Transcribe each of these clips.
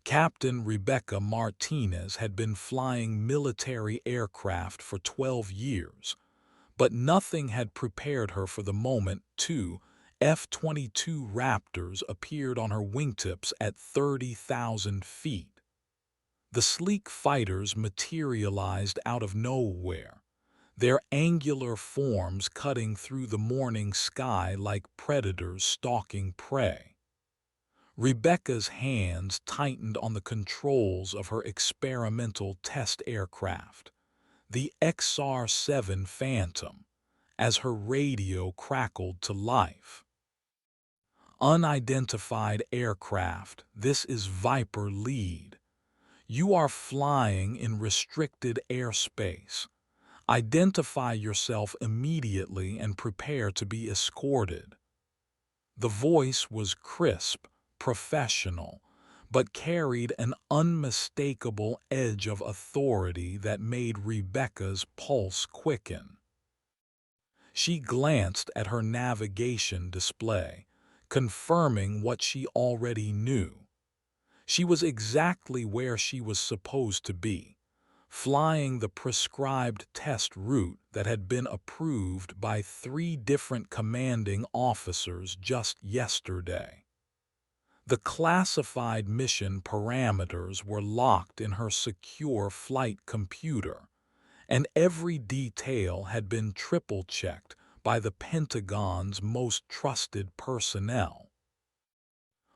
Captain Rebecca Martinez had been flying military aircraft for 12 years, but nothing had prepared her for the moment two F-22 Raptors appeared on her wingtips at 30,000 feet. The sleek fighters materialized out of nowhere, their angular forms cutting through the morning sky like predators stalking prey. Rebecca's hands tightened on the controls of her experimental test aircraft, the XR-7 Phantom, as her radio crackled to life. Unidentified aircraft, this is Viper Lead. You are flying in restricted airspace. Identify yourself immediately and prepare to be escorted. The voice was crisp, professional, but carried an unmistakable edge of authority that made Rebecca's pulse quicken. She glanced at her navigation display, confirming what she already knew. She was exactly where she was supposed to be, flying the prescribed test route that had been approved by 3 different commanding officers just yesterday. The classified mission parameters were locked in her secure flight computer, and every detail had been triple-checked by the Pentagon's most trusted personnel.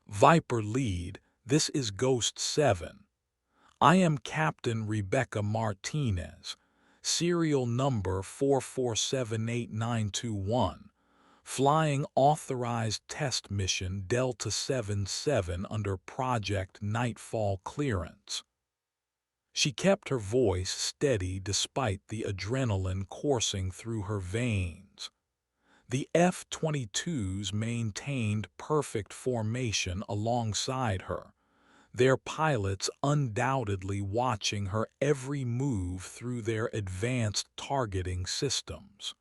Viper Lead, this is Ghost 7. I am Captain Rebecca Martinez, serial number 4478921, flying authorized test mission Delta 77 under Project Nightfall clearance. She kept her voice steady despite the adrenaline coursing through her veins. The F-22s maintained perfect formation alongside her, their pilots undoubtedly watching her every move through their advanced targeting systems.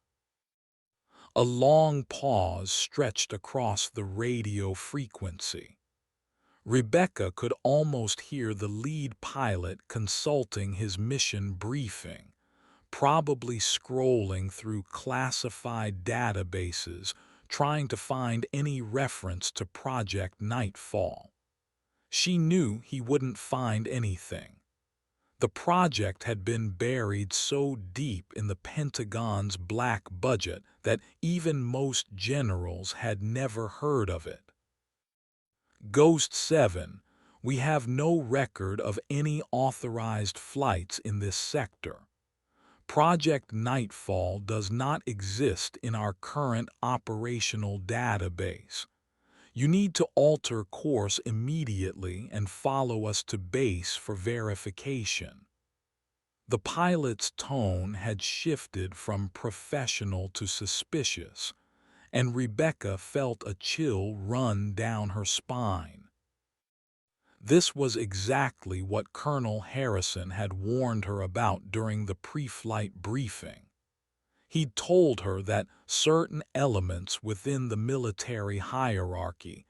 A long pause stretched across the radio frequency. Rebecca could almost hear the lead pilot consulting his mission briefing, probably scrolling through classified databases trying to find any reference to Project Nightfall. She knew he wouldn't find anything. The project had been buried so deep in the Pentagon's black budget that even most generals had never heard of it. Ghost 7, we have no record of any authorized flights in this sector. Project Nightfall does not exist in our current operational database. You need to alter course immediately and follow us to base for verification. The pilot's tone had shifted from professional to suspicious, and Rebecca felt a chill run down her spine. This was exactly what Colonel Harrison had warned her about during the pre-flight briefing. He'd told her that certain elements within the military hierarchy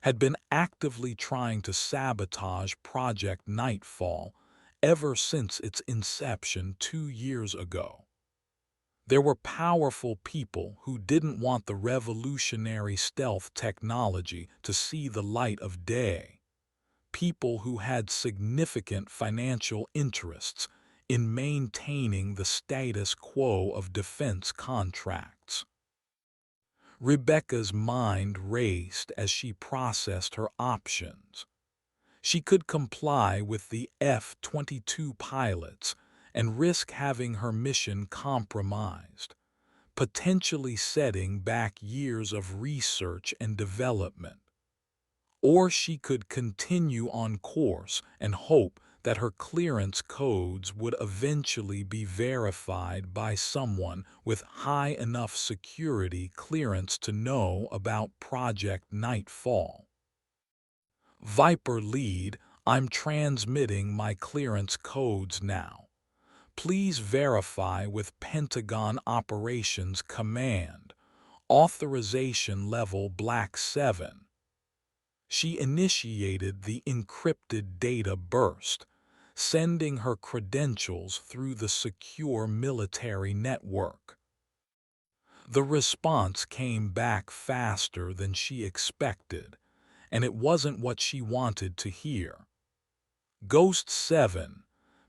had been actively trying to sabotage Project Nightfall ever since its inception 2 years ago. There were powerful people who didn't want the revolutionary stealth technology to see the light of day, people who had significant financial interests in maintaining the status quo of defense contracts. Rebecca's mind raced as she processed her options. She could comply with the F-22 pilots and risk having her mission compromised, potentially setting back years of research and development. Or she could continue on course and hope that her clearance codes would eventually be verified by someone with high enough security clearance to know about Project Nightfall. Viper Lead, I'm transmitting my clearance codes now. Please verify with Pentagon Operations Command, authorization level Black 7. She initiated the encrypted data burst, sending her credentials through the secure military network. The response came back faster than she expected, and it wasn't what she wanted to hear. Ghost 7,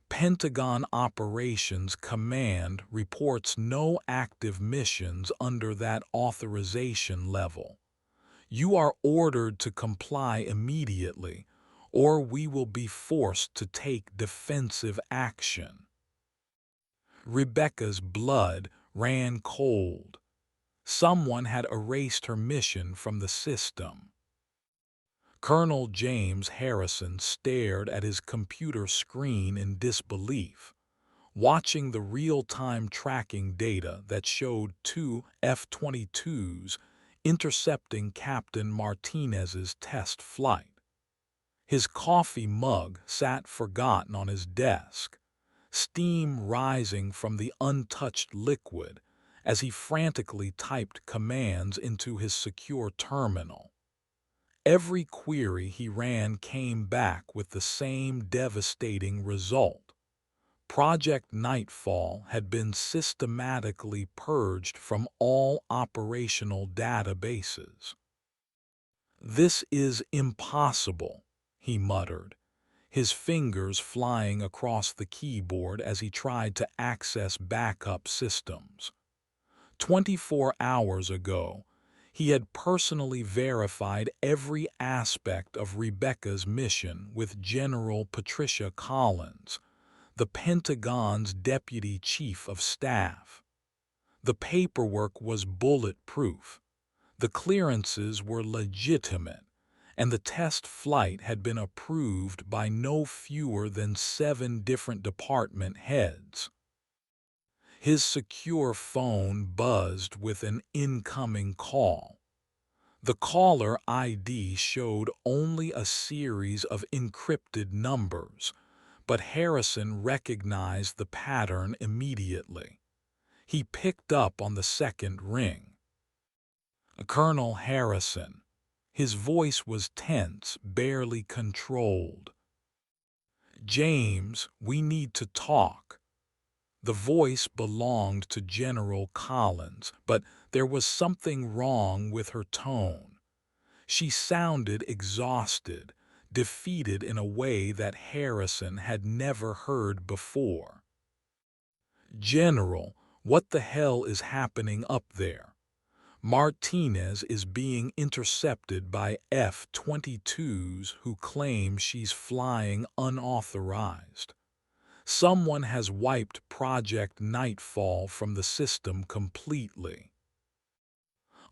Pentagon Operations Command reports no active missions under that authorization level. You are ordered to comply immediately, or we will be forced to take defensive action. Rebecca's blood ran cold. Someone had erased her mission from the system. Colonel James Harrison stared at his computer screen in disbelief, watching the real-time tracking data that showed two F-22s intercepting Captain Martinez's test flight. His coffee mug sat forgotten on his desk, steam rising from the untouched liquid as he frantically typed commands into his secure terminal. Every query he ran came back with the same devastating result. Project Nightfall had been systematically purged from all operational databases. "This is impossible," he muttered, his fingers flying across the keyboard as he tried to access backup systems. 24 hours ago, he had personally verified every aspect of Rebecca's mission with General Patricia Collins, the Pentagon's Deputy Chief of Staff. The paperwork was bulletproof, the clearances were legitimate, and the test flight had been approved by no fewer than 7 different department heads. His secure phone buzzed with an incoming call. The caller ID showed only a series of encrypted numbers, but Harrison recognized the pattern immediately. He picked up on the second ring. Colonel Harrison. His voice was tense, barely controlled. "James, we need to talk." The voice belonged to General Collins, but there was something wrong with her tone. She sounded exhausted, defeated in a way that Harrison had never heard before. "General, what the hell is happening up there? Martinez is being intercepted by F-22s who claim she's flying unauthorized. Someone has wiped Project Nightfall from the system completely."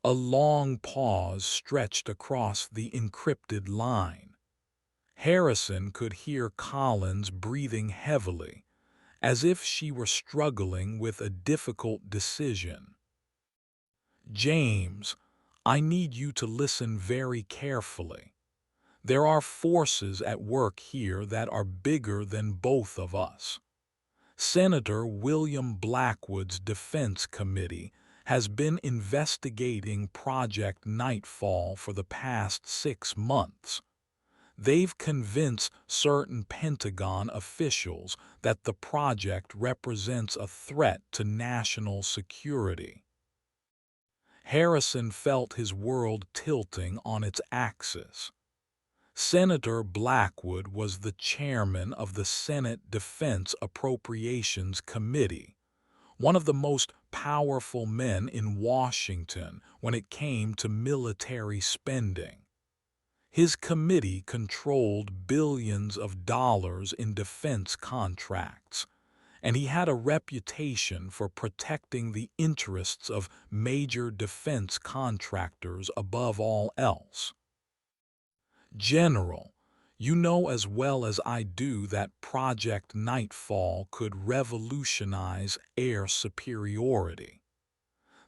A long pause stretched across the encrypted line. Harrison could hear Collins breathing heavily, as if she were struggling with a difficult decision. "James, I need you to listen very carefully. There are forces at work here that are bigger than both of us. Senator William Blackwood's Defense Committee has been investigating Project Nightfall for the past 6 months. They've convinced certain Pentagon officials that the project represents a threat to national security. Harrison felt his world tilting on its axis. Senator Blackwood was the chairman of the Senate Defense Appropriations Committee, one of the most powerful men in Washington when it came to military spending. His committee controlled billions of dollars in defense contracts, and he had a reputation for protecting the interests of major defense contractors above all else. "General, you know as well as I do that Project Nightfall could revolutionize air superiority.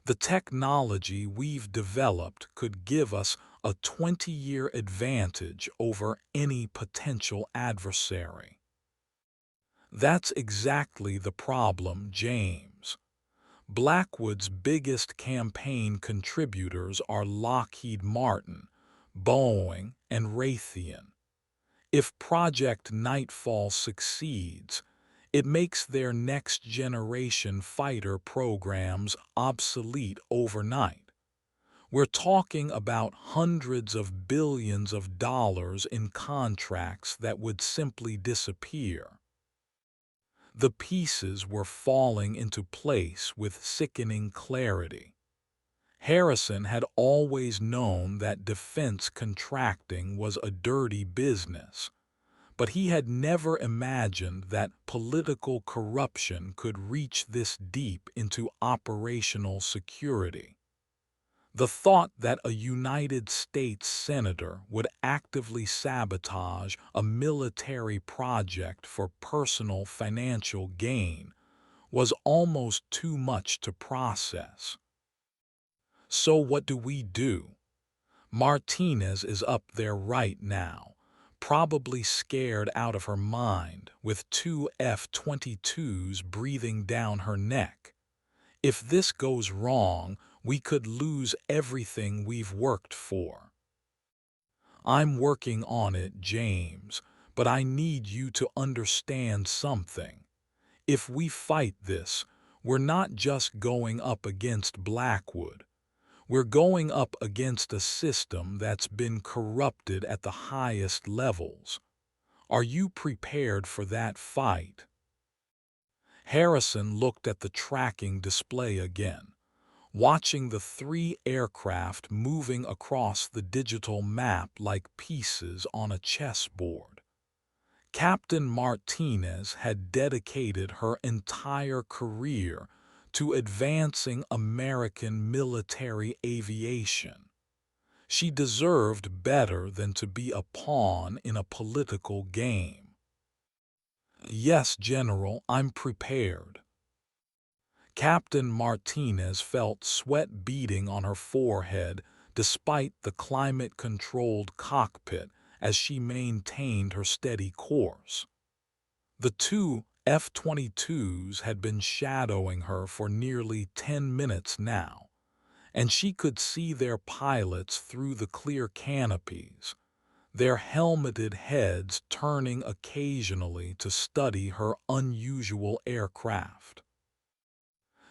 The technology we've developed could give us a 20-year advantage over any potential adversary." "That's exactly the problem, James. Blackwood's biggest campaign contributors are Lockheed Martin, Boeing, and Raytheon. If Project Nightfall succeeds, it makes their next-generation fighter programs obsolete overnight. We're talking about hundreds of billions of dollars in contracts that would simply disappear. The pieces were falling into place with sickening clarity. Harrison had always known that defense contracting was a dirty business, but he had never imagined that political corruption could reach this deep into operational security. The thought that a United States senator would actively sabotage a military project for personal financial gain was almost too much to process. So what do we do? Martinez is up there right now, probably scared out of her mind, with two F-22s breathing down her neck. If this goes wrong, we could lose everything we've worked for. I'm working on it, James, but I need you to understand something. If we fight this, we're not just going up against Blackwood. We're going up against a system that's been corrupted at the highest levels. Are you prepared for that fight? Harrison looked at the tracking display again, watching the three aircraft moving across the digital map like pieces on a chessboard. Captain Martinez had dedicated her entire career to advancing American military aviation. She deserved better than to be a pawn in a political game. Yes, General, I'm prepared. Captain Martinez felt sweat beading on her forehead despite the climate-controlled cockpit as she maintained her steady course. The two F-22s had been shadowing her for nearly 10 minutes now, and she could see their pilots through the clear canopies, their helmeted heads turning occasionally to study her unusual aircraft.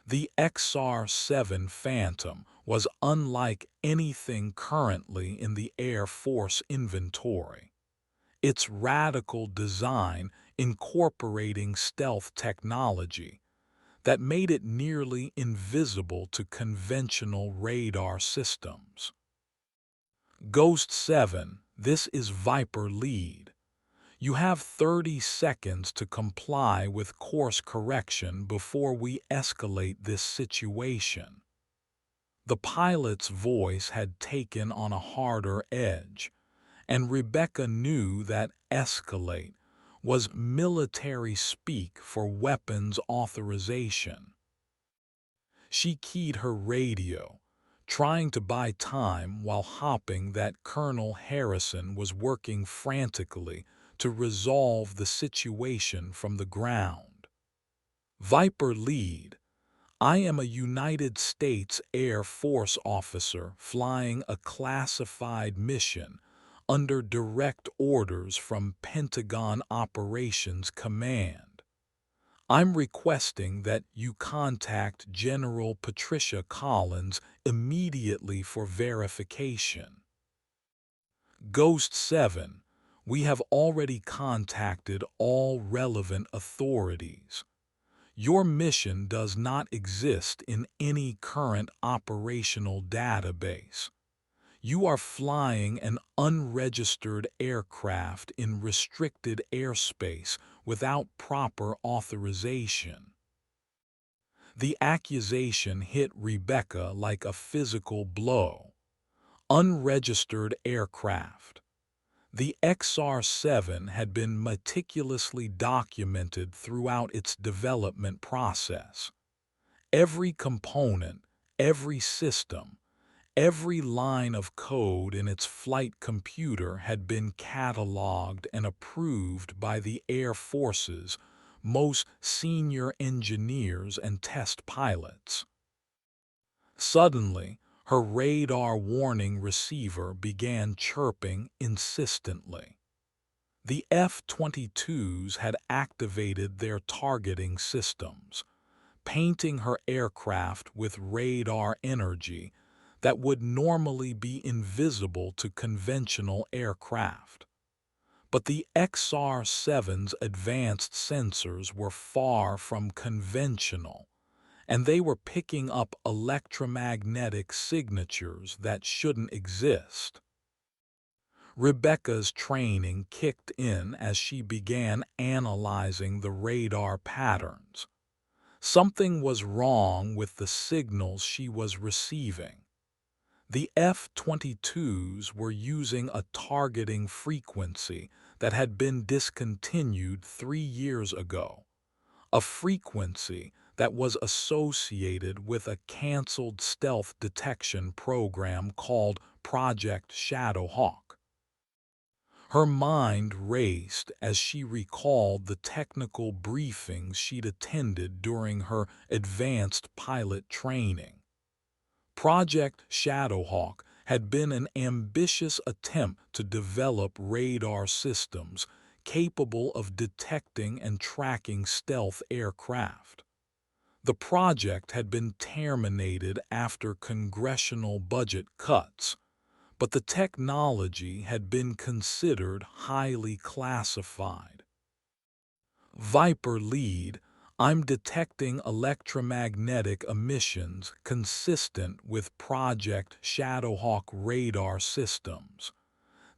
The XR-7 Phantom was unlike anything currently in the Air Force inventory. Its radical design incorporating stealth technology that made it nearly invisible to conventional radar systems. Ghost 7, this is Viper Lead. You have 30 seconds to comply with course correction before we escalate this situation. The pilot's voice had taken on a harder edge, and Rebecca knew that escalate was military speak for weapons authorization. She keyed her radio, trying to buy time while hoping that Colonel Harrison was working frantically to resolve the situation from the ground. Viper Lead, I am a United States Air Force officer flying a classified mission under direct orders from Pentagon Operations Command. I'm requesting that you contact General Patricia Collins immediately for verification. Ghost 7, we have already contacted all relevant authorities. Your mission does not exist in any current operational database. You are flying an unregistered aircraft in restricted airspace without proper authorization. The accusation hit Rebecca like a physical blow. Unregistered aircraft. The XR-7 had been meticulously documented throughout its development process. Every component, every system, every line of code in its flight computer had been cataloged and approved by the Air Force's most senior engineers and test pilots. Suddenly, Her radar warning receiver began chirping insistently. The F-22s had activated their targeting systems, painting her aircraft with radar energy that would normally be invisible to conventional aircraft. But the XR-7's advanced sensors were far from conventional, and they were picking up electromagnetic signatures that shouldn't exist. Rebecca's training kicked in as she began analyzing the radar patterns. Something was wrong with the signals she was receiving. The F-22s were using a targeting frequency that had been discontinued 3 years ago, a frequency that was associated with a canceled stealth detection program called Project Shadowhawk. Her mind raced as she recalled the technical briefings she'd attended during her advanced pilot training. Project Shadowhawk had been an ambitious attempt to develop radar systems capable of detecting and tracking stealth aircraft. The project had been terminated after congressional budget cuts, but the technology had been considered highly classified. Viper lead, I'm detecting electromagnetic emissions consistent with Project Shadowhawk radar systems.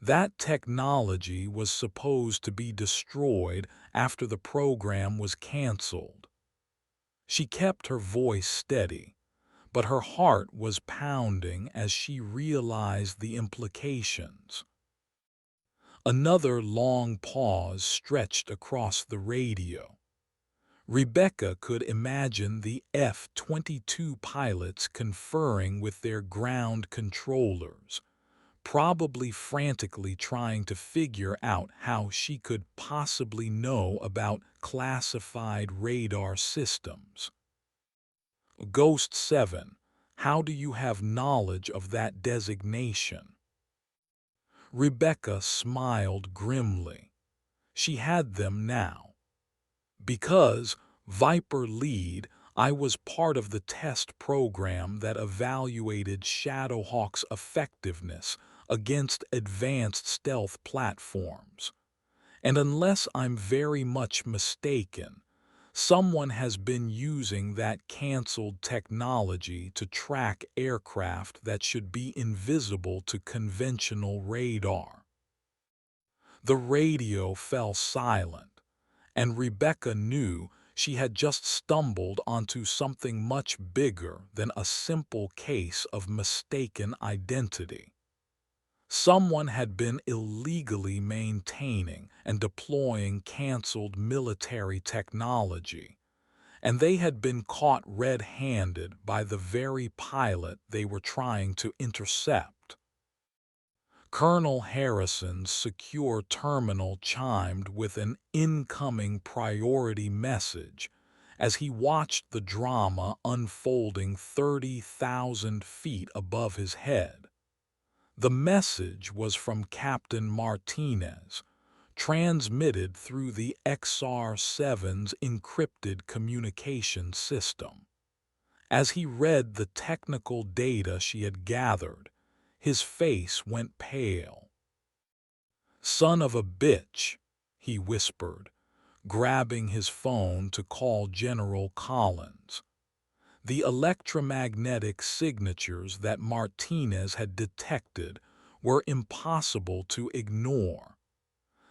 That technology was supposed to be destroyed after the program was canceled. She kept her voice steady, but her heart was pounding as she realized the implications. Another long pause stretched across the radio. Rebecca could imagine the F-22 pilots conferring with their ground controllers, probably frantically trying to figure out how she could possibly know about classified radar systems. Ghost 7, how do you have knowledge of that designation? Rebecca smiled grimly. She had them now. Because, Viper lead, I was part of the test program that evaluated Shadowhawk's effectiveness against advanced stealth platforms. And unless I'm very much mistaken, someone has been using that canceled technology to track aircraft that should be invisible to conventional radar. The radio fell silent, and Rebecca knew she had just stumbled onto something much bigger than a simple case of mistaken identity. Someone had been illegally maintaining and deploying canceled military technology, and they had been caught red-handed by the very pilot they were trying to intercept. Colonel Harrison's secure terminal chimed with an incoming priority message as he watched the drama unfolding 30,000 feet above his head. The message was from Captain Martinez, transmitted through the XR-7's encrypted communication system. As he read the technical data she had gathered, his face went pale. "Son of a bitch," he whispered, grabbing his phone to call General Collins. The electromagnetic signatures that Martinez had detected were impossible to ignore.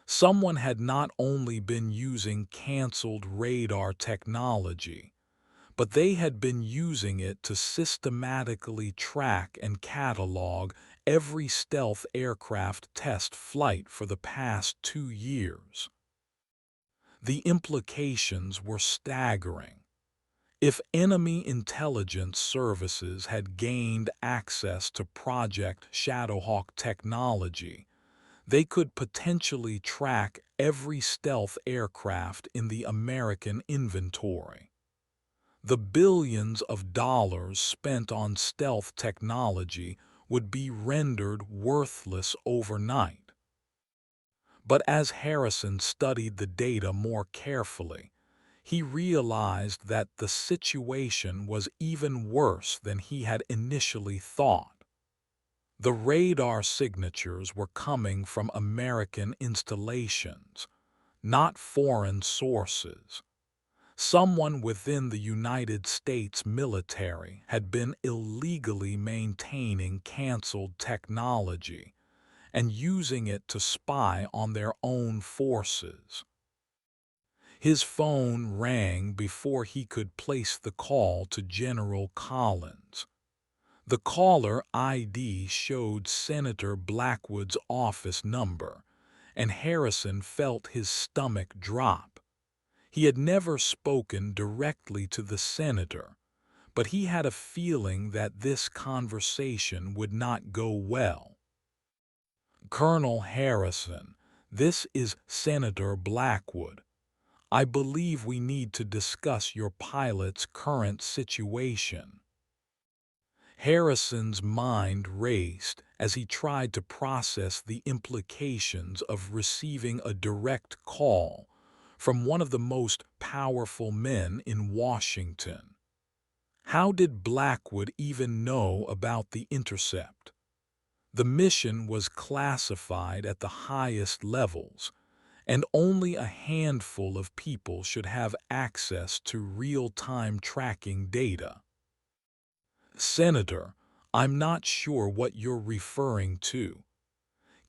Someone had not only been using canceled radar technology, but they had been using it to systematically track and catalog every stealth aircraft test flight for the past 2 years. The implications were staggering. If enemy intelligence services had gained access to Project Shadowhawk technology, they could potentially track every stealth aircraft in the American inventory. The billions of dollars spent on stealth technology would be rendered worthless overnight. But as Harrison studied the data more carefully, he realized that the situation was even worse than he had initially thought. The radar signatures were coming from American installations, not foreign sources. Someone within the United States military had been illegally maintaining canceled technology and using it to spy on their own forces. His phone rang before he could place the call to General Collins. The caller ID showed Senator Blackwood's office number, and Harrison felt his stomach drop. He had never spoken directly to the senator, but he had a feeling that this conversation would not go well. "Colonel Harrison, this is Senator Blackwood. I believe we need to discuss your pilot's current situation." Harrison's mind raced as he tried to process the implications of receiving a direct call from one of the most powerful men in Washington. How did Blackwood even know about the intercept? The mission was classified at the highest levels, and only a handful of people should have access to real-time tracking data. "Senator, I'm not sure what you're referring to.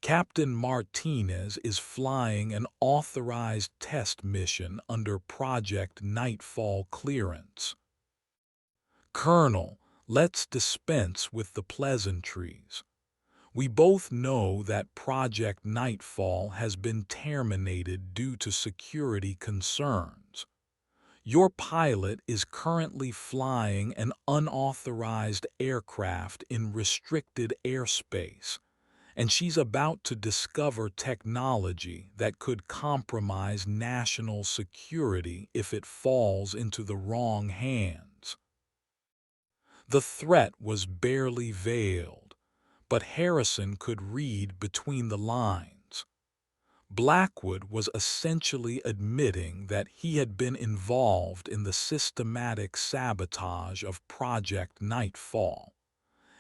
Captain Martinez is flying an authorized test mission under Project Nightfall clearance." "Colonel, let's dispense with the pleasantries. We both know that Project Nightfall has been terminated due to security concerns. Your pilot is currently flying an unauthorized aircraft in restricted airspace, and she's about to discover technology that could compromise national security if it falls into the wrong hands." The threat was barely veiled, but Harrison could read between the lines. Blackwood was essentially admitting that he had been involved in the systematic sabotage of Project Nightfall,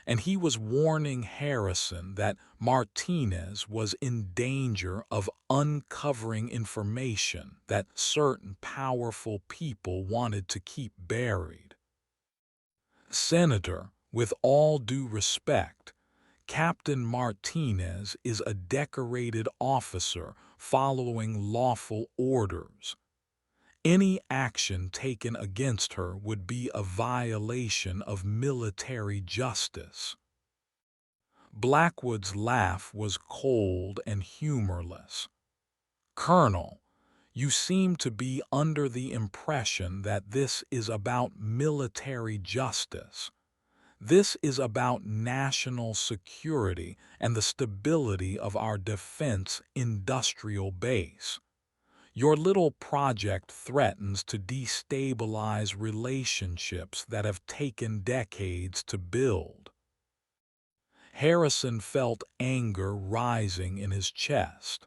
and he was warning Harrison that Martinez was in danger of uncovering information that certain powerful people wanted to keep buried. "Senator, with all due respect, Captain Martinez is a decorated officer following lawful orders. Any action taken against her would be a violation of military justice." Blackwood's laugh was cold and humorless. "Colonel, you seem to be under the impression that this is about military justice. This is about national security and the stability of our defense industrial base. Your little project threatens to destabilize relationships that have taken decades to build." Harrison felt anger rising in his chest.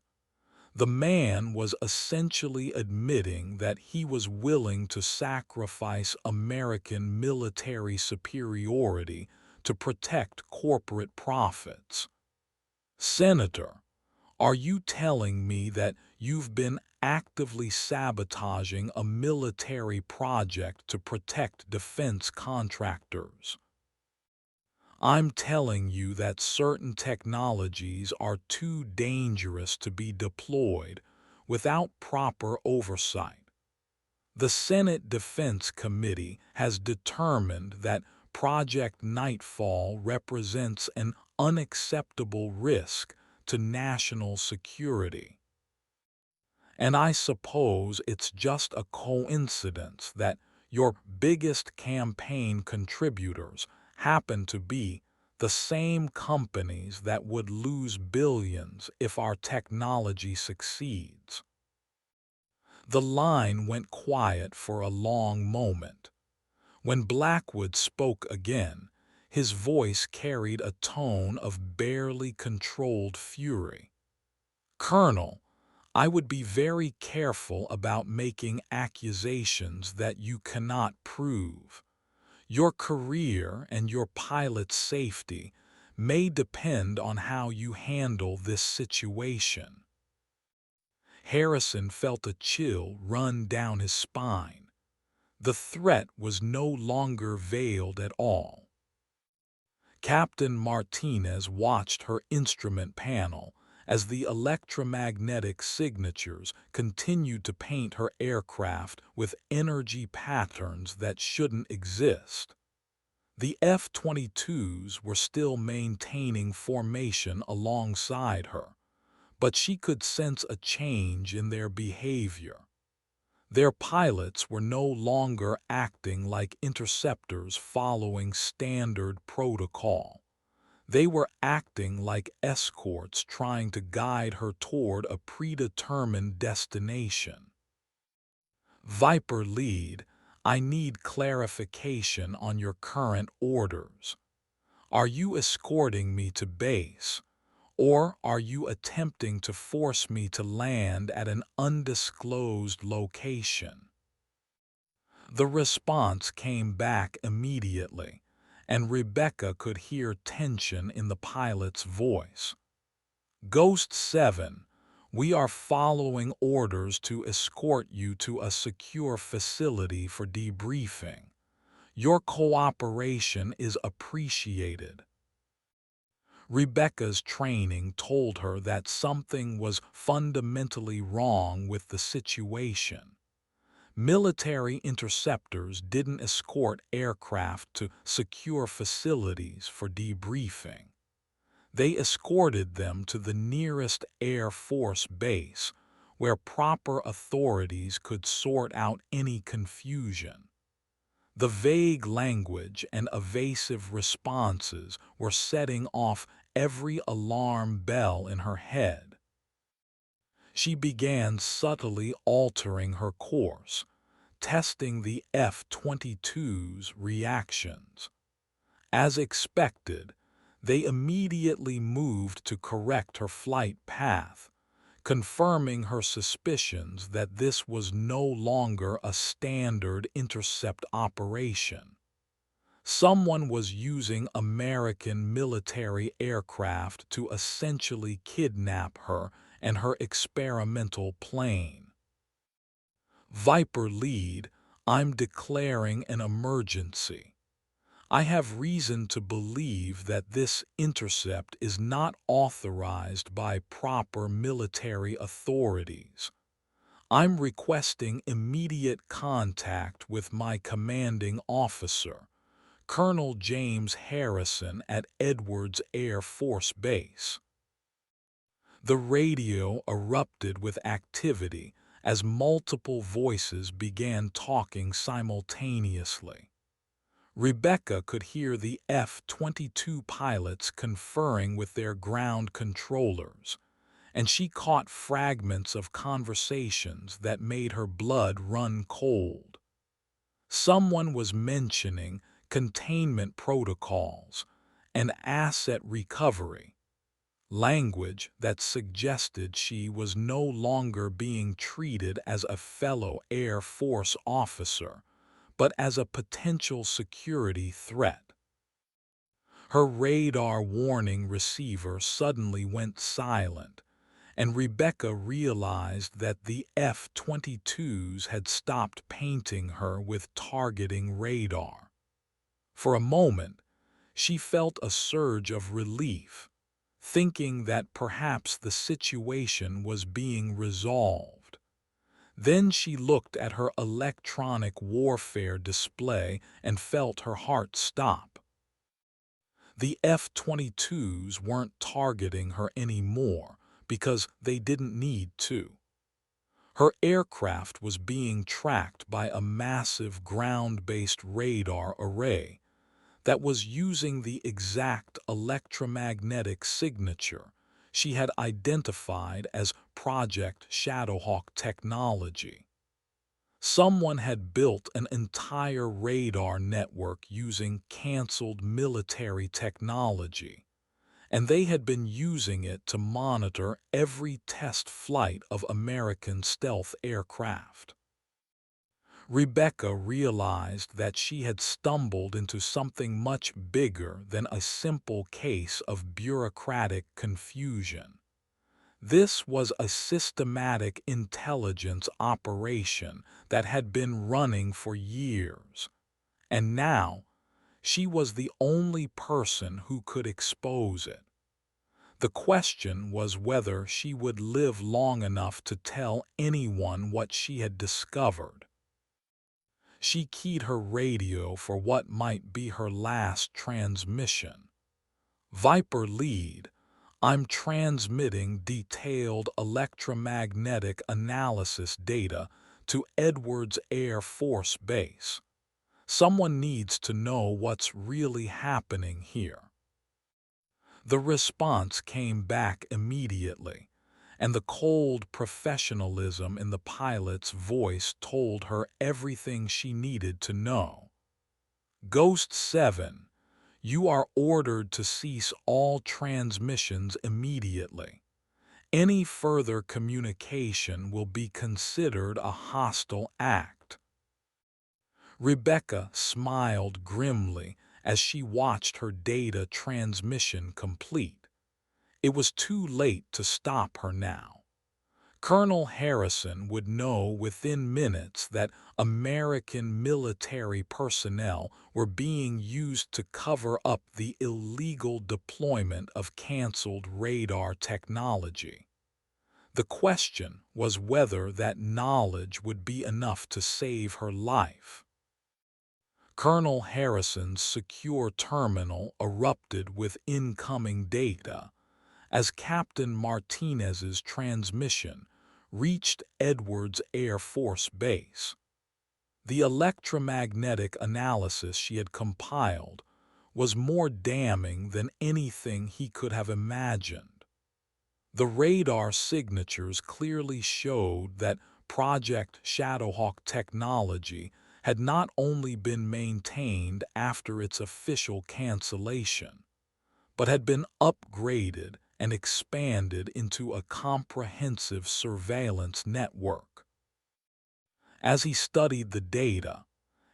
The man was essentially admitting that he was willing to sacrifice American military superiority to protect corporate profits. "Senator, are you telling me that you've been actively sabotaging a military project to protect defense contractors?" "I'm telling you that certain technologies are too dangerous to be deployed without proper oversight. The Senate Defense Committee has determined that Project Nightfall represents an unacceptable risk to national security. And I suppose it's just a coincidence that your biggest campaign contributors happen to be the same companies that would lose billions if our technology succeeds." The line went quiet for a long moment. When Blackwood spoke again, his voice carried a tone of barely controlled fury. "Colonel, I would be very careful about making accusations that you cannot prove. Your career and your pilot's safety may depend on how you handle this situation." Harrison felt a chill run down his spine. The threat was no longer veiled at all. Captain Martinez watched her instrument panel as the electromagnetic signatures continued to paint her aircraft with energy patterns that shouldn't exist. The F-22s were still maintaining formation alongside her, but she could sense a change in their behavior. Their pilots were no longer acting like interceptors following standard protocol. They were acting like escorts trying to guide her toward a predetermined destination. "Viper Lead, I need clarification on your current orders. Are you escorting me to base, or are you attempting to force me to land at an undisclosed location?" The response came back immediately, and Rebecca could hear tension in the pilot's voice. "Ghost 7, we are following orders to escort you to a secure facility for debriefing. Your cooperation is appreciated." Rebecca's training told her that something was fundamentally wrong with the situation. Military interceptors didn't escort aircraft to secure facilities for debriefing. They escorted them to the nearest Air Force base, where proper authorities could sort out any confusion. The vague language and evasive responses were setting off every alarm bell in her head. She began subtly altering her course, testing the F-22's reactions. As expected, they immediately moved to correct her flight path, confirming her suspicions that this was no longer a standard intercept operation. Someone was using American military aircraft to essentially kidnap her and her experimental plane. "Viper Lead, I'm declaring an emergency. I have reason to believe that this intercept is not authorized by proper military authorities. I'm requesting immediate contact with my commanding officer, Colonel James Harrison at Edwards Air Force Base." The radio erupted with activity as multiple voices began talking simultaneously. Rebecca could hear the F-22 pilots conferring with their ground controllers, and she caught fragments of conversations that made her blood run cold. Someone was mentioning containment protocols and asset recovery, language that suggested she was no longer being treated as a fellow Air Force officer, but as a potential security threat. Her radar warning receiver suddenly went silent, and Rebecca realized that the F-22s had stopped painting her with targeting radar. For a moment, she felt a surge of relief, thinking that perhaps the situation was being resolved. Then she looked at her electronic warfare display and felt her heart stop. The F-22s weren't targeting her anymore because they didn't need to. Her aircraft was being tracked by a massive ground-based radar array that was using the exact electromagnetic signature she had identified as Project Shadowhawk technology. Someone had built an entire radar network using canceled military technology, and they had been using it to monitor every test flight of American stealth aircraft. Rebecca realized that she had stumbled into something much bigger than a simple case of bureaucratic confusion. This was a systematic intelligence operation that had been running for years, and now she was the only person who could expose it. The question was whether she would live long enough to tell anyone what she had discovered. She keyed her radio for what might be her last transmission. Viper lead, I'm transmitting detailed electromagnetic analysis data to Edwards Air Force Base. Someone needs to know what's really happening here. The response came back immediately, and the cold professionalism in the pilot's voice told her everything she needed to know. Ghost 7, you are ordered to cease all transmissions immediately. Any further communication will be considered a hostile act. Rebecca smiled grimly as she watched her data transmission complete. It was too late to stop her now. Colonel Harrison would know within minutes that American military personnel were being used to cover up the illegal deployment of canceled radar technology. The question was whether that knowledge would be enough to save her life. Colonel Harrison's secure terminal erupted with incoming data as Captain Martinez's transmission reached Edwards Air Force Base. The electromagnetic analysis she had compiled was more damning than anything he could have imagined. The radar signatures clearly showed that Project Shadowhawk technology had not only been maintained after its official cancellation, but had been upgraded and expanded into a comprehensive surveillance network. As he studied the data,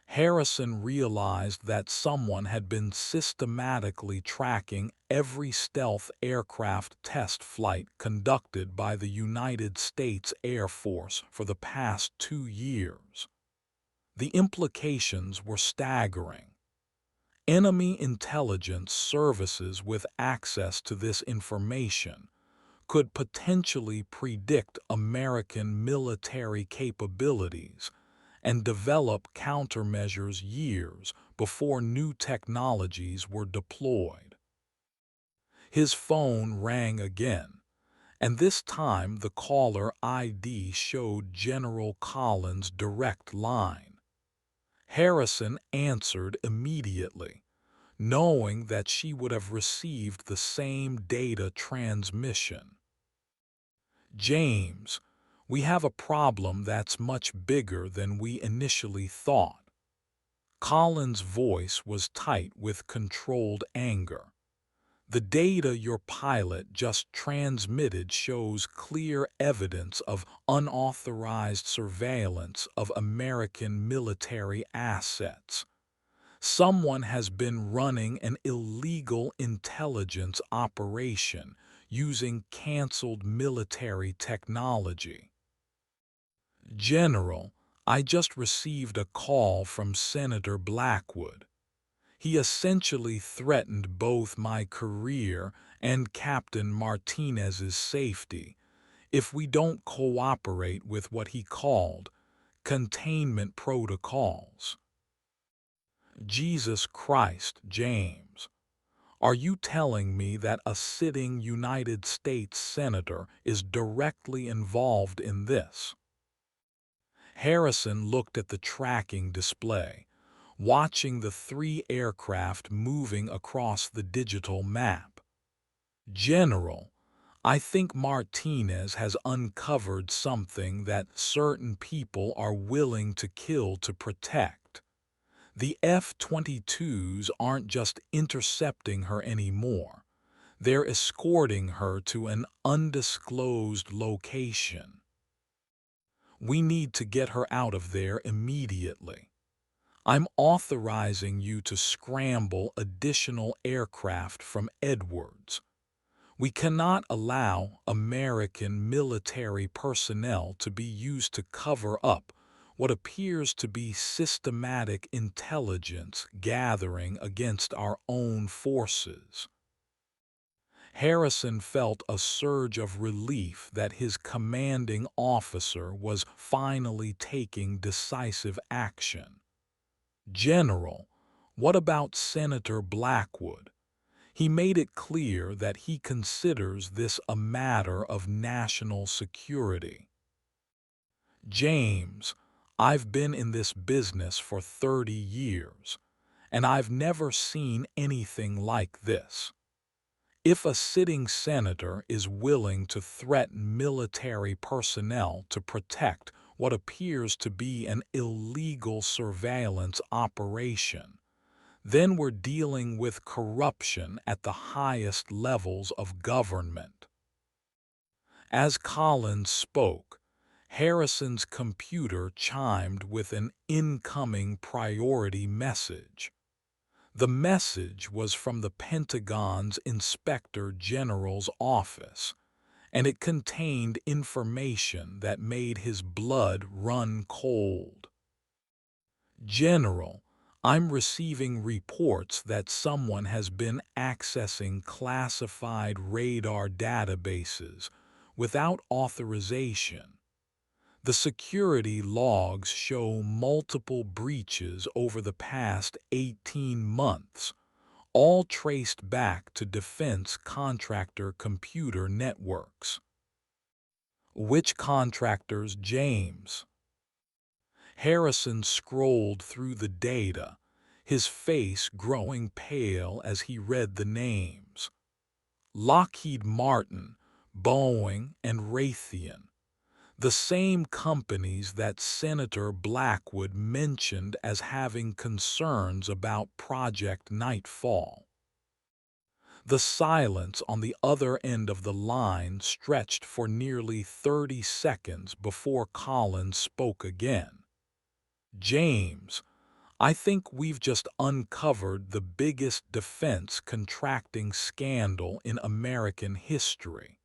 Harrison realized that someone had been systematically tracking every stealth aircraft test flight conducted by the United States Air Force for the past 2 years. The implications were staggering. Enemy intelligence services with access to this information could potentially predict American military capabilities and develop countermeasures years before new technologies were deployed. His phone rang again, and this time the caller ID showed General Collins' direct line. Harrison answered immediately, knowing that she would have received the same data transmission. James, we have a problem that's much bigger than we initially thought. Collins' voice was tight with controlled anger. The data your pilot just transmitted shows clear evidence of unauthorized surveillance of American military assets. Someone has been running an illegal intelligence operation using canceled military technology. General, I just received a call from Senator Blackwood. He essentially threatened both my career and Captain Martinez's safety if we don't cooperate with what he called containment protocols. Jesus Christ, James. Are you telling me that a sitting United States Senator is directly involved in this? Harrison looked at the tracking display, watching the 3 aircraft moving across the digital map. General, I think Martinez has uncovered something that certain people are willing to kill to protect. The F-22s aren't just intercepting her anymore. They're escorting her to an undisclosed location. We need to get her out of there immediately. I'm authorizing you to scramble additional aircraft from Edwards. We cannot allow American military personnel to be used to cover up what appears to be systematic intelligence gathering against our own forces. Harrison felt a surge of relief that his commanding officer was finally taking decisive action. "General, what about Senator Blackwood? He made it clear that he considers this a matter of national security." "James, I've been in this business for 30 years, and I've never seen anything like this. If a sitting senator is willing to threaten military personnel to protect what appears to be an illegal surveillance operation, then we're dealing with corruption at the highest levels of government." As Collins spoke, Harrison's computer chimed with an incoming priority message. The message was from the Pentagon's Inspector General's office, and it contained information that made his blood run cold. "General, I'm receiving reports that someone has been accessing classified radar databases without authorization. The security logs show multiple breaches over the past 18 months, all traced back to defense contractor computer networks." "Which contractors, James?" Harrison scrolled through the data, his face growing pale as he read the names. "Lockheed Martin, Boeing, and Raytheon, the same companies that Senator Blackwood mentioned as having concerns about Project Nightfall." The silence on the other end of the line stretched for nearly 30 seconds before Collins spoke again. "James, I think we've just uncovered the biggest defense contracting scandal in American history.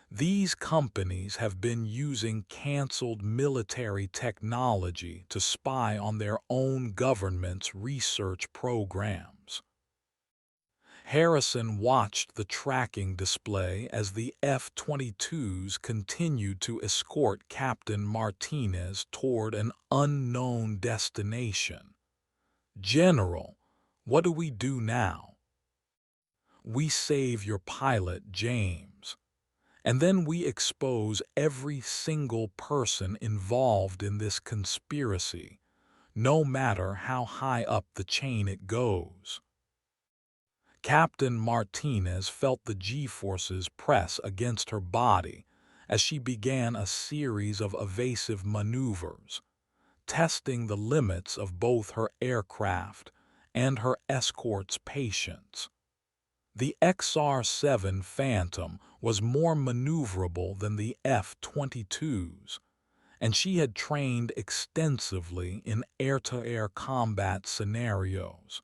These companies have been using canceled military technology to spy on their own government's research programs." Harrison watched the tracking display as the F-22s continued to escort Captain Martinez toward an unknown destination. "General, what do we do now?" "We save your pilot, James. And then we expose every single person involved in this conspiracy, no matter how high up the chain it goes." Captain Martinez felt the G-forces press against her body as she began a series of evasive maneuvers, testing the limits of both her aircraft and her escort's patience. The XR-7 Phantom was more maneuverable than the F-22s, and she had trained extensively in air-to-air combat scenarios.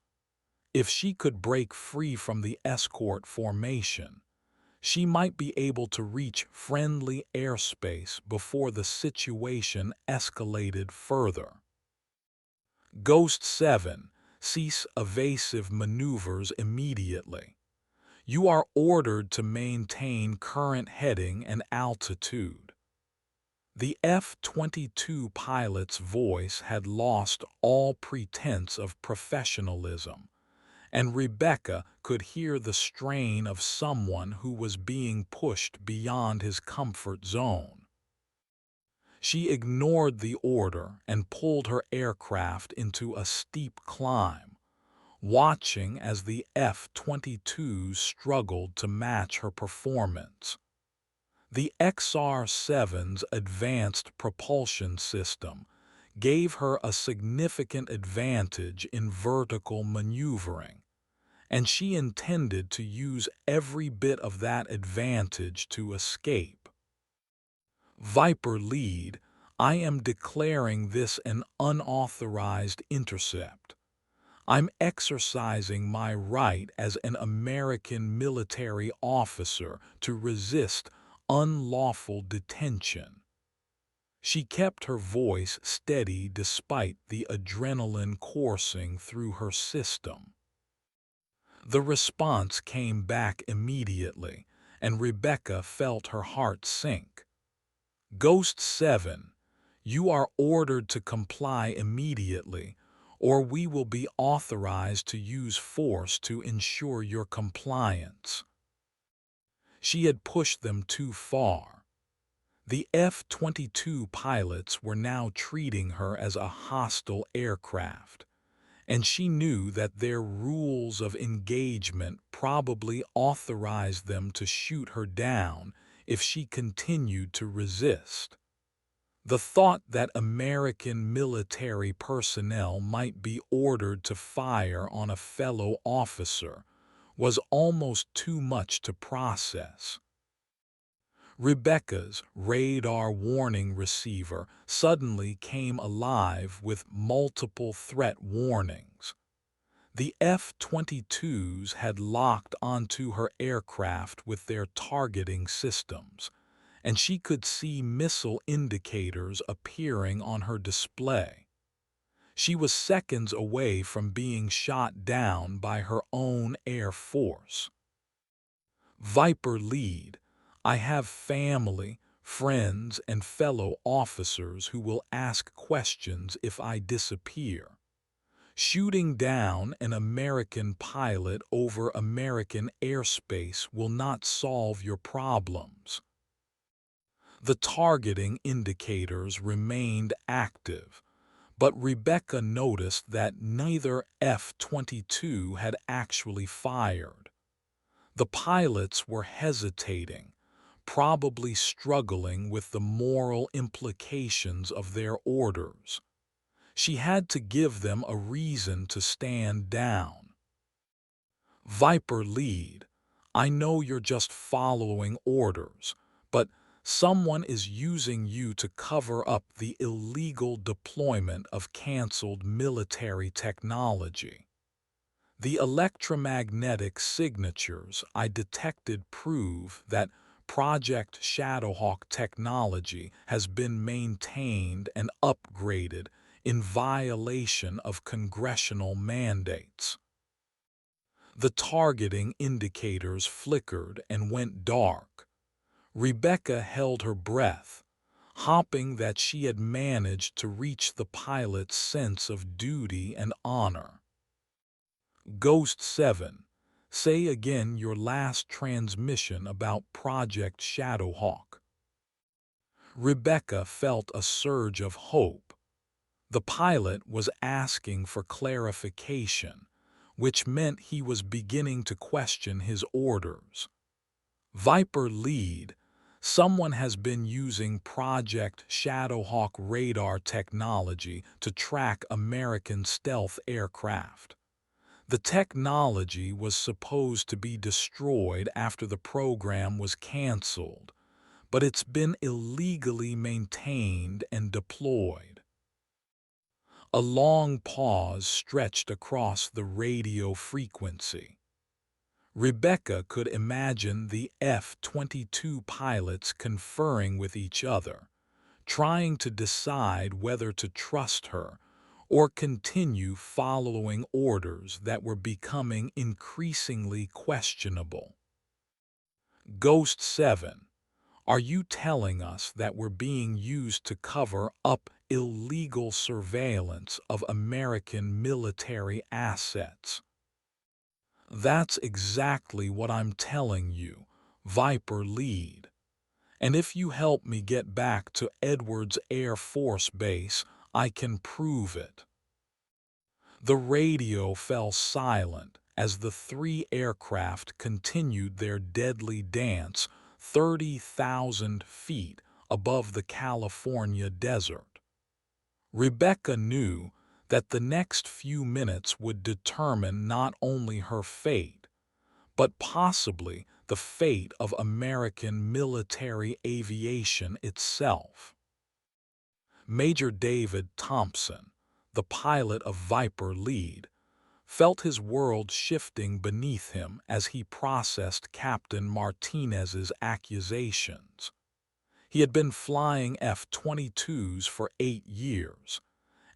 If she could break free from the escort formation, she might be able to reach friendly airspace before the situation escalated further. "Ghost 7, cease evasive maneuvers immediately. You are ordered to maintain current heading and altitude." The F-22 pilot's voice had lost all pretense of professionalism, and Rebecca could hear the strain of someone who was being pushed beyond his comfort zone. She ignored the order and pulled her aircraft into a steep climb, watching as the F-22s struggled to match her performance. The XR-7's advanced propulsion system gave her a significant advantage in vertical maneuvering, and she intended to use every bit of that advantage to escape. Viper lead, I am declaring this an unauthorized intercept. I'm exercising my right as an American military officer to resist unlawful detention. She kept her voice steady despite the adrenaline coursing through her system. The response came back immediately, and Rebecca felt her heart sink. Ghost 7, you are ordered to comply immediately, or we will be authorized to use force to ensure your compliance. She had pushed them too far. The F-22 pilots were now treating her as a hostile aircraft, and she knew that their rules of engagement probably authorized them to shoot her down if she continued to resist. The thought that American military personnel might be ordered to fire on a fellow officer was almost too much to process. Rebecca's radar warning receiver suddenly came alive with multiple threat warnings. The F-22s had locked onto her aircraft with their targeting systems, and she could see missile indicators appearing on her display. She was seconds away from being shot down by her own Air Force. Viper lead, I have family, friends, and fellow officers who will ask questions if I disappear. Shooting down an American pilot over American airspace will not solve your problems. The targeting indicators remained active, but Rebecca noticed that neither F-22 had actually fired. The pilots were hesitating, probably struggling with the moral implications of their orders. She had to give them a reason to stand down. Viper lead, I know you're just following orders, but someone is using you to cover up the illegal deployment of canceled military technology. The electromagnetic signatures I detected prove that Project Shadowhawk technology has been maintained and upgraded in violation of congressional mandates. The targeting indicators flickered and went dark. Rebecca held her breath, hoping that she had managed to reach the pilot's sense of duty and honor. Ghost 7, say again your last transmission about Project Shadowhawk. Rebecca felt a surge of hope. The pilot was asking for clarification, which meant he was beginning to question his orders. Viper lead, someone has been using Project Shadowhawk radar technology to track American stealth aircraft. The technology was supposed to be destroyed after the program was canceled, but it's been illegally maintained and deployed. A long pause stretched across the radio frequency. Rebecca could imagine the F-22 pilots conferring with each other, trying to decide whether to trust her or continue following orders that were becoming increasingly questionable. Ghost 7, are you telling us that we're being used to cover up illegal surveillance of American military assets? That's exactly what I'm telling you, Viper lead. And if you help me get back to Edwards Air Force Base, I can prove it. The radio fell silent as the three aircraft continued their deadly dance 30,000 feet above the California desert. Rebecca knew that the next few minutes would determine not only her fate, but possibly the fate of American military aviation itself. Major David Thompson, the pilot of Viper lead, felt his world shifting beneath him as he processed Captain Martinez's accusations. He had been flying F-22s for 8 years,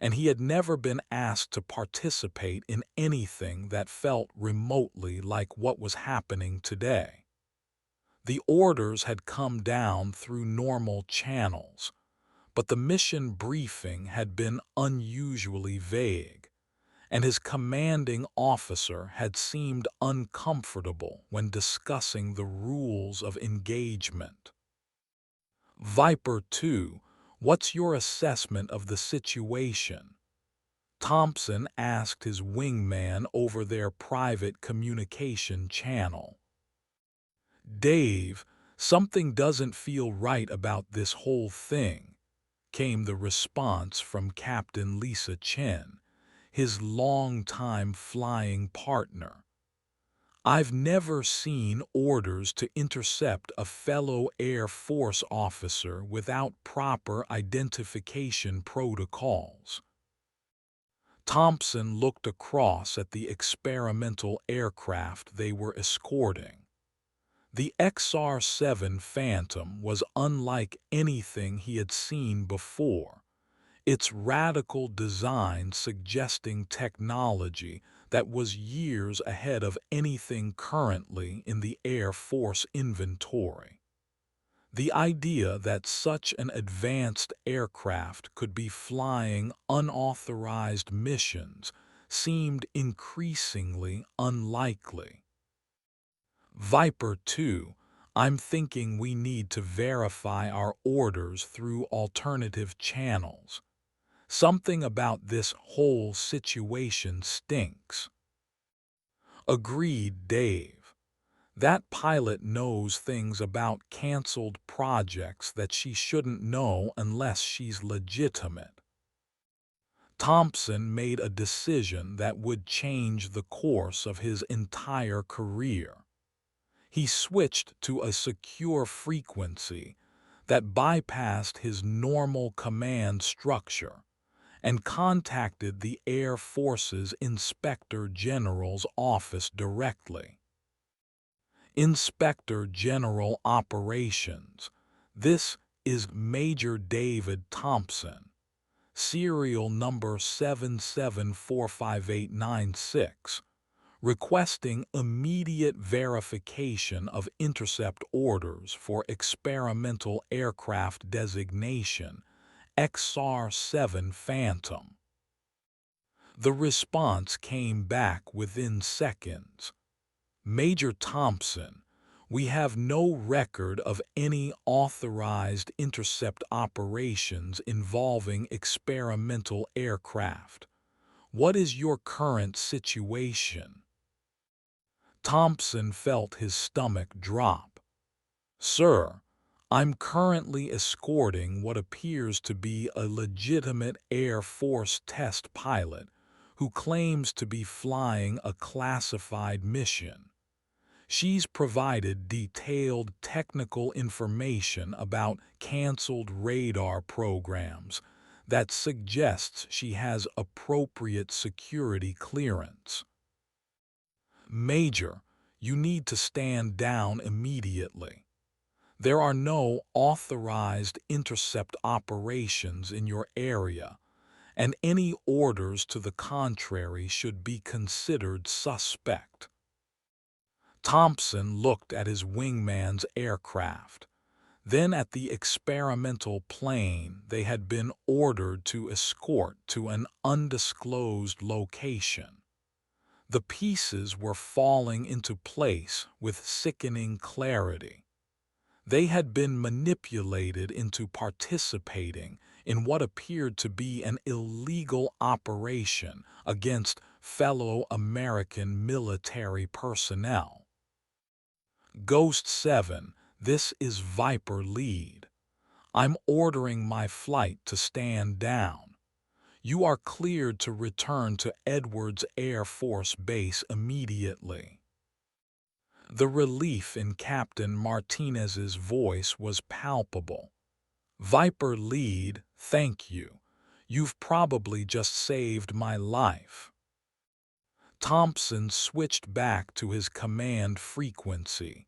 and he had never been asked to participate in anything that felt remotely like what was happening today. The orders had come down through normal channels, but the mission briefing had been unusually vague, and his commanding officer had seemed uncomfortable when discussing the rules of engagement. Viper 2, what's your assessment of the situation? Thompson asked his wingman over their private communication channel. Dave, something doesn't feel right about this whole thing, came the response from Captain Lisa Chen, his longtime flying partner. I've never seen orders to intercept a fellow Air Force officer without proper identification protocols. Thompson looked across at the experimental aircraft they were escorting. The XR-7 Phantom was unlike anything he had seen before, its radical design suggesting technology that was years ahead of anything currently in the Air Force inventory. The idea that such an advanced aircraft could be flying unauthorized missions seemed increasingly unlikely. Viper 2, I'm thinking we need to verify our orders through alternative channels. Something about this whole situation stinks. Agreed, Dave. That pilot knows things about canceled projects that she shouldn't know unless she's legitimate. Thompson made a decision that would change the course of his entire career. He switched to a secure frequency that bypassed his normal command structure and contacted the Air Force's Inspector General's office directly. Inspector General Operations, this is Major David Thompson, serial number 77459896, requesting immediate verification of intercept orders for experimental aircraft designation XR-7 Phantom. The response came back within seconds. Major Thompson, we have no record of any authorized intercept operations involving experimental aircraft. What is your current situation? Thompson felt his stomach drop. Sir, I'm currently escorting what appears to be a legitimate Air Force test pilot who claims to be flying a classified mission. She's provided detailed technical information about canceled radar programs that suggests she has appropriate security clearance. Major, you need to stand down immediately. There are no authorized intercept operations in your area, and any orders to the contrary should be considered suspect. Thompson looked at his wingman's aircraft, then at the experimental plane they had been ordered to escort to an undisclosed location. The pieces were falling into place with sickening clarity. They had been manipulated into participating in what appeared to be an illegal operation against fellow American military personnel. Ghost 7, This is Viper Lead. I'm ordering my flight to stand down. You are cleared to return to Edwards Air Force Base immediately." The relief in Captain Martinez's voice was palpable. "Viper Lead, thank you. You've probably just saved my life." Thompson switched back to his command frequency,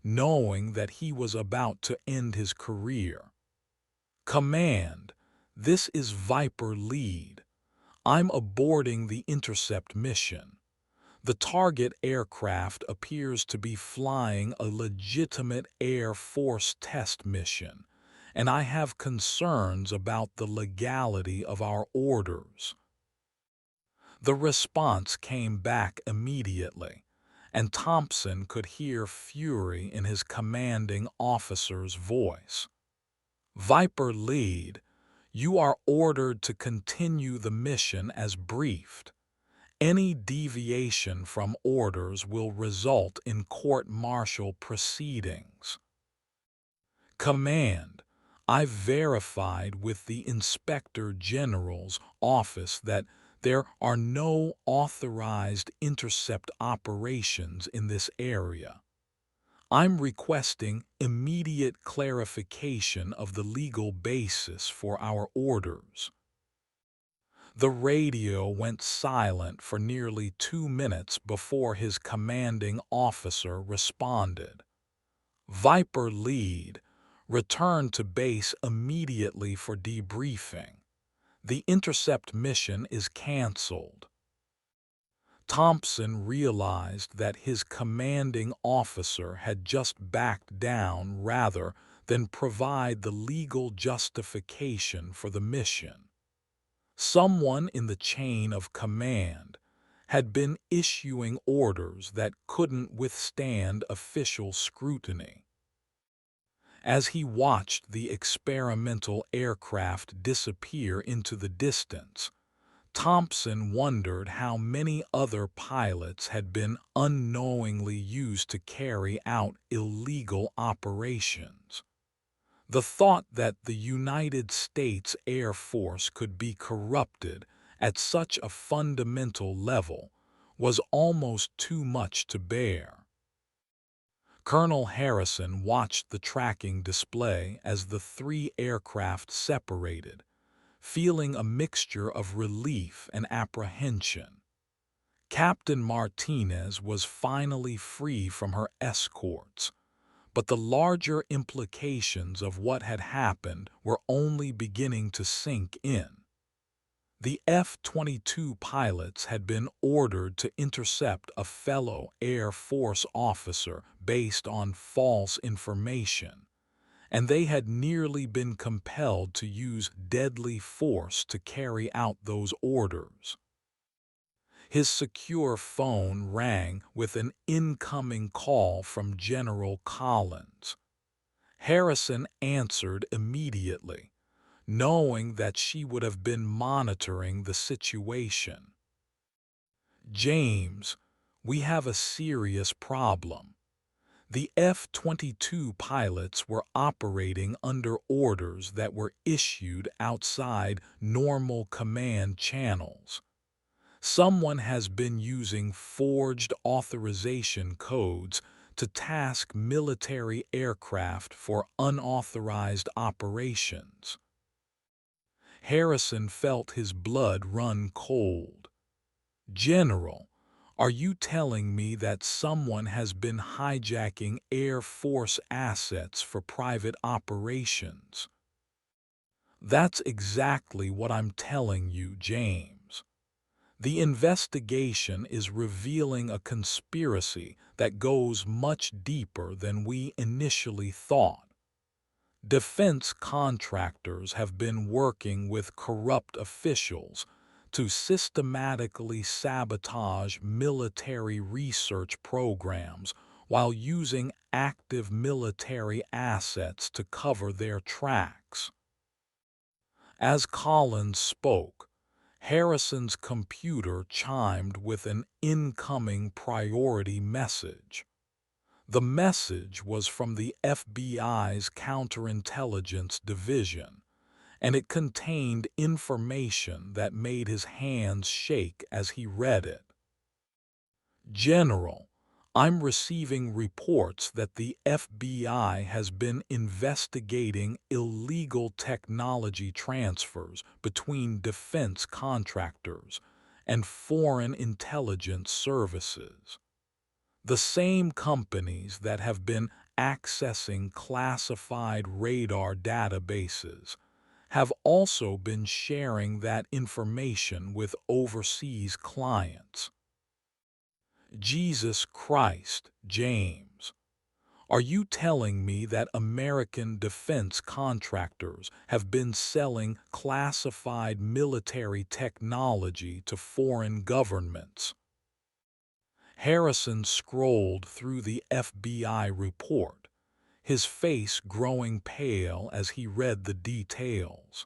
knowing that he was about to end his career. "Command, this is Viper Lead. I'm aborting the intercept mission. The target aircraft appears to be flying a legitimate Air Force test mission, and I have concerns about the legality of our orders." The response came back immediately, and Thompson could hear fury in his commanding officer's voice. "Viper Lead, you are ordered to continue the mission as briefed. Any deviation from orders will result in court-martial proceedings." "Command, I've verified with the Inspector General's office that there are no authorized intercept operations in this area. I'm requesting immediate clarification of the legal basis for our orders." The radio went silent for nearly 2 minutes before his commanding officer responded. "Viper Lead, return to base immediately for debriefing. The intercept mission is canceled." Thompson realized that his commanding officer had just backed down rather than provide the legal justification for the mission. Someone in the chain of command had been issuing orders that couldn't withstand official scrutiny. As he watched the experimental aircraft disappear into the distance, Thompson wondered how many other pilots had been unknowingly used to carry out illegal operations. The thought that the United States Air Force could be corrupted at such a fundamental level was almost too much to bear. Colonel Harrison watched the tracking display as the three aircraft separated, feeling a mixture of relief and apprehension. Captain Martinez was finally free from her escorts, but the larger implications of what had happened were only beginning to sink in. The F-22 pilots had been ordered to intercept a fellow Air Force officer based on false information, and they had nearly been compelled to use deadly force to carry out those orders. His secure phone rang with an incoming call from General Collins. Harrison answered immediately, knowing that she would have been monitoring the situation. "James, we have a serious problem. The F-22 pilots were operating under orders that were issued outside normal command channels. Someone has been using forged authorization codes to task military aircraft for unauthorized operations." Harrison felt his blood run cold. "General, are you telling me that someone has been hijacking Air Force assets for private operations?" "That's exactly what I'm telling you, James. The investigation is revealing a conspiracy that goes much deeper than we initially thought. Defense contractors have been working with corrupt officials to systematically sabotage military research programs while using active military assets to cover their tracks." As Collins spoke, Harrison's computer chimed with an incoming priority message. The message was from the FBI's Counterintelligence Division, and it contained information that made his hands shake as he read it. General, I'm receiving reports that the FBI has been investigating illegal technology transfers between defense contractors and foreign intelligence services. The same companies that have been accessing classified radar databases have also been sharing that information with overseas clients. Jesus Christ, James, are you telling me that American defense contractors have been selling classified military technology to foreign governments? Harrison scrolled through the FBI report, his face growing pale as he read the details.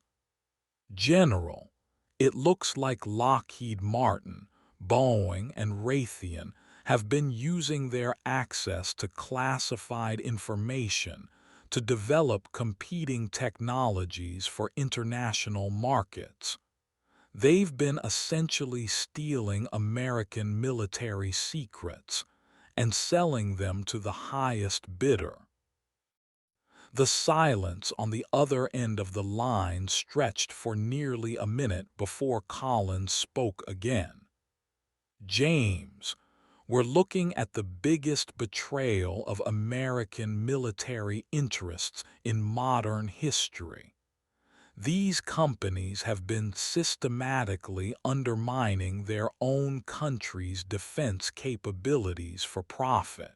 General, it looks like Lockheed Martin, Boeing, and Raytheon have been using their access to classified information to develop competing technologies for international markets. They've been essentially stealing American military secrets and selling them to the highest bidder. The silence on the other end of the line stretched for nearly a minute before Collins spoke again. James, we're looking at the biggest betrayal of American military interests in modern history. These companies have been systematically undermining their own country's defense capabilities for profit.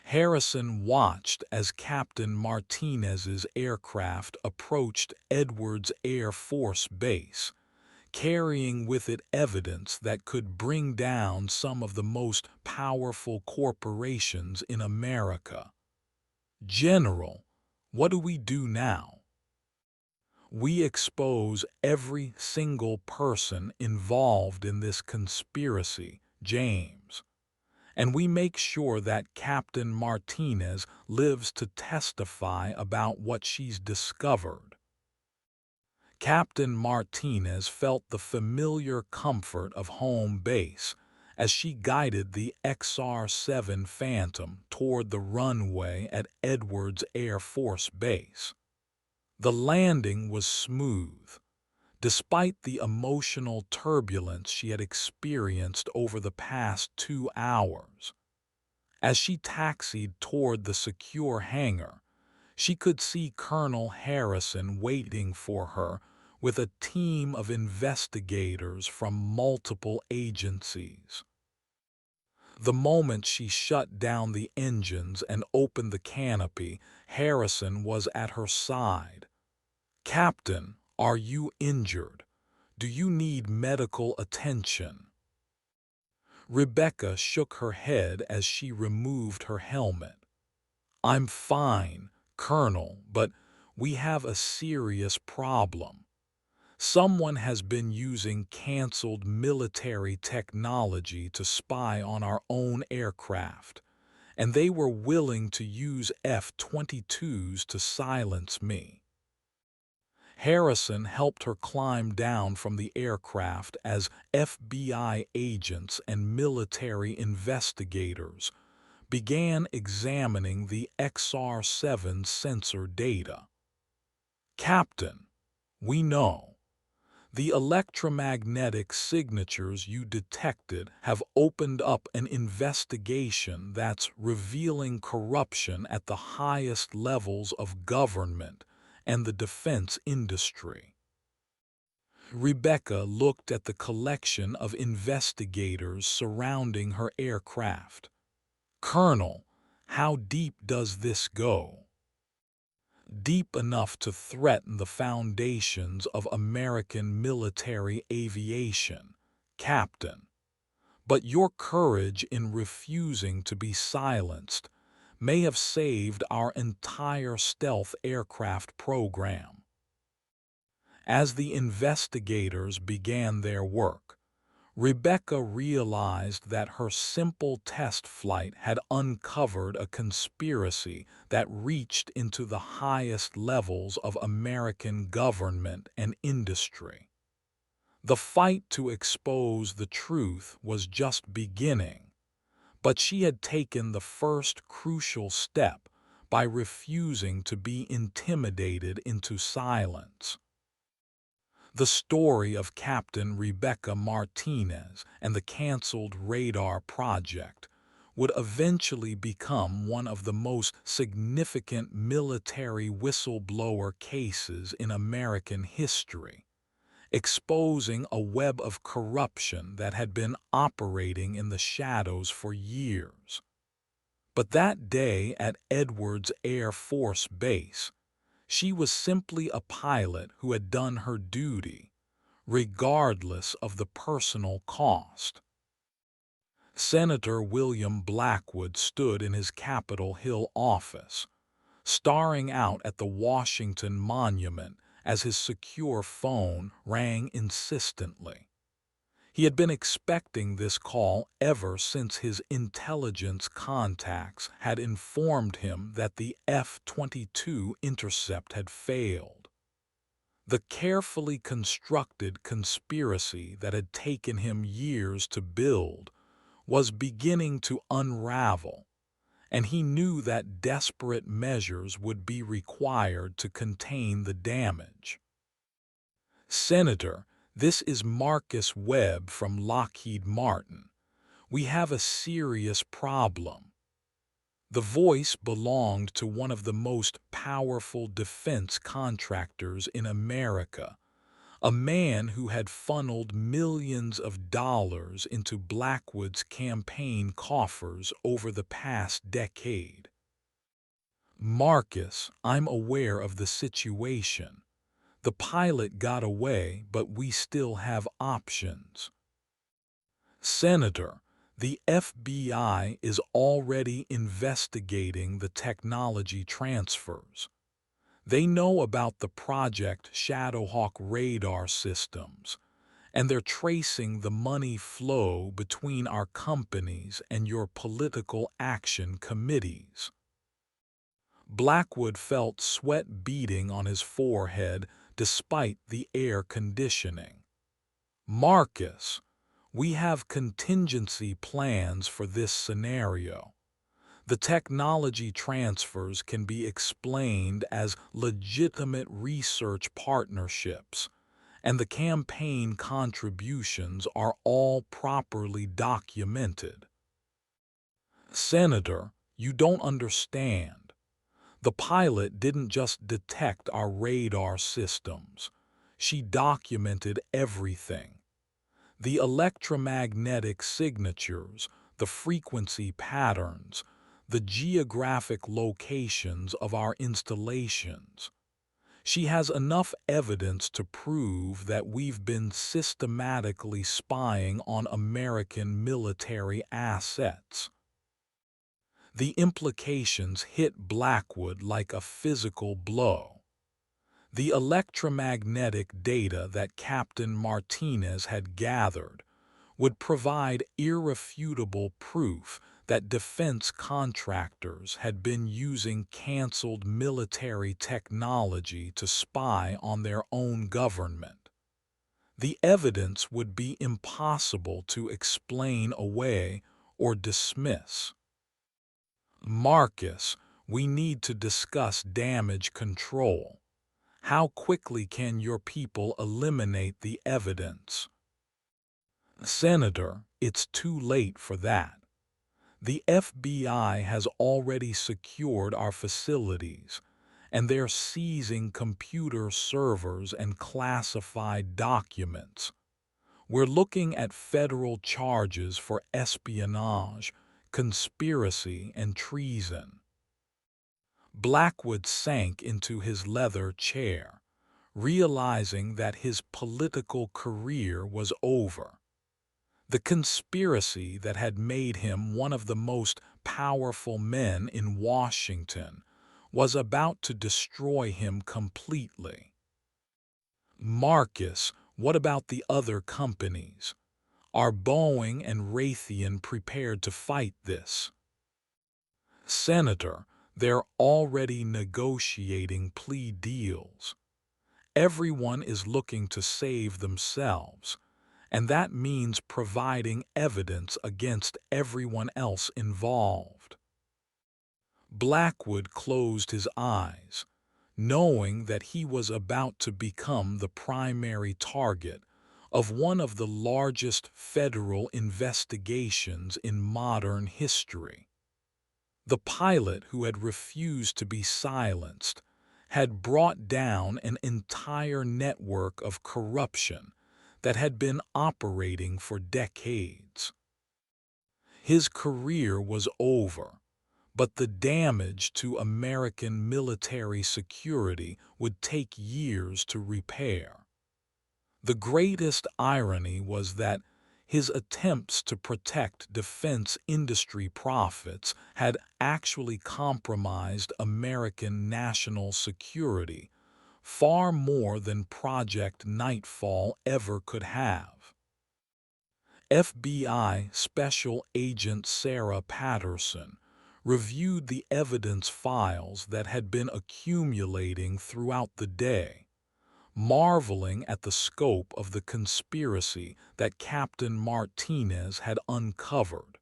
Harrison watched as Captain Martinez's aircraft approached Edwards Air Force Base, carrying with it evidence that could bring down some of the most powerful corporations in America. General, what do we do now? We expose every single person involved in this conspiracy, James, and we make sure that Captain Martinez lives to testify about what she's discovered. Captain Martinez felt the familiar comfort of home base as she guided the XR-7 Phantom toward the runway at Edwards Air Force Base. The landing was smooth, despite the emotional turbulence she had experienced over the past 2 hours. As she taxied toward the secure hangar, she could see Colonel Harrison waiting for her with a team of investigators from multiple agencies. The moment she shut down the engines and opened the canopy, Harrison was at her side. "Captain, are you injured? Do you need medical attention?" Rebecca shook her head as she removed her helmet. "I'm fine, Colonel, but we have a serious problem. Someone has been using canceled military technology to spy on our own aircraft, and they were willing to use F-22s to silence me." Harrison helped her climb down from the aircraft as FBI agents and military investigators began examining the XR-7 sensor data. "Captain, we know. The electromagnetic signatures you detected have opened up an investigation that's revealing corruption at the highest levels of government and the defense industry." Rebecca looked at the collection of investigators surrounding her aircraft. "Colonel, how deep does this go?" "Deep enough to threaten the foundations of American military aviation, Captain. But your courage in refusing to be silenced may have saved our entire stealth aircraft program." As the investigators began their work, Rebecca realized that her simple test flight had uncovered a conspiracy that reached into the highest levels of American government and industry. The fight to expose the truth was just beginning, but she had taken the first crucial step by refusing to be intimidated into silence. The story of Captain Rebecca Martinez and the canceled radar project would eventually become one of the most significant military whistleblower cases in American history, exposing a web of corruption that had been operating in the shadows for years. But that day at Edwards Air Force Base, she was simply a pilot who had done her duty, regardless of the personal cost. Senator William Blackwood stood in his Capitol Hill office, staring out at the Washington Monument as his secure phone rang insistently. He had been expecting this call ever since his intelligence contacts had informed him that the F-22 intercept had failed. The carefully constructed conspiracy that had taken him years to build was beginning to unravel, and he knew that desperate measures would be required to contain the damage. "Senator, this is Marcus Webb from Lockheed Martin. We have a serious problem." The voice belonged to one of the most powerful defense contractors in America, a man who had funneled millions of dollars into Blackwood's campaign coffers over the past decade. "Marcus, I'm aware of the situation. The pilot got away, but we still have options." "Senator, the FBI is already investigating the technology transfers. They know about the Project Shadowhawk radar systems, and they're tracing the money flow between our companies and your political action committees." Blackwood felt sweat beading on his forehead despite the air conditioning. "Marcus, we have contingency plans for this scenario. The technology transfers can be explained as legitimate research partnerships, and the campaign contributions are all properly documented." "Senator, you don't understand. The pilot didn't just detect our radar systems. She documented everything. The electromagnetic signatures, the frequency patterns, the geographic locations of our installations. She has enough evidence to prove that we've been systematically spying on American military assets." The implications hit Blackwood like a physical blow. The electromagnetic data that Captain Martinez had gathered would provide irrefutable proof that defense contractors had been using canceled military technology to spy on their own government. The evidence would be impossible to explain away or dismiss. "Marcus, we need to discuss damage control. How quickly can your people eliminate the evidence?" "Senator, it's too late for that. The FBI has already secured our facilities, and they're seizing computer servers and classified documents. We're looking at federal charges for espionage, conspiracy, and treason." Blackwood sank into his leather chair, realizing that his political career was over. The conspiracy that had made him one of the most powerful men in Washington was about to destroy him completely. "Marcus, what about the other companies? Are Boeing and Raytheon prepared to fight this? Senator, they're already negotiating plea deals. Everyone is looking to save themselves, and that means providing evidence against everyone else involved. Blackwood closed his eyes, knowing that he was about to become the primary target of one of the largest federal investigations in modern history. The pilot who had refused to be silenced had brought down an entire network of corruption that had been operating for decades. His career was over, but the damage to American military security would take years to repair. The greatest irony was that his attempts to protect defense industry profits had actually compromised American national security far more than Project Nightfall ever could have. FBI Special Agent Sarah Patterson reviewed the evidence files that had been accumulating throughout the day, marveling at the scope of the conspiracy that Captain Martinez had uncovered.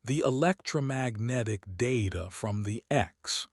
The electromagnetic data from the X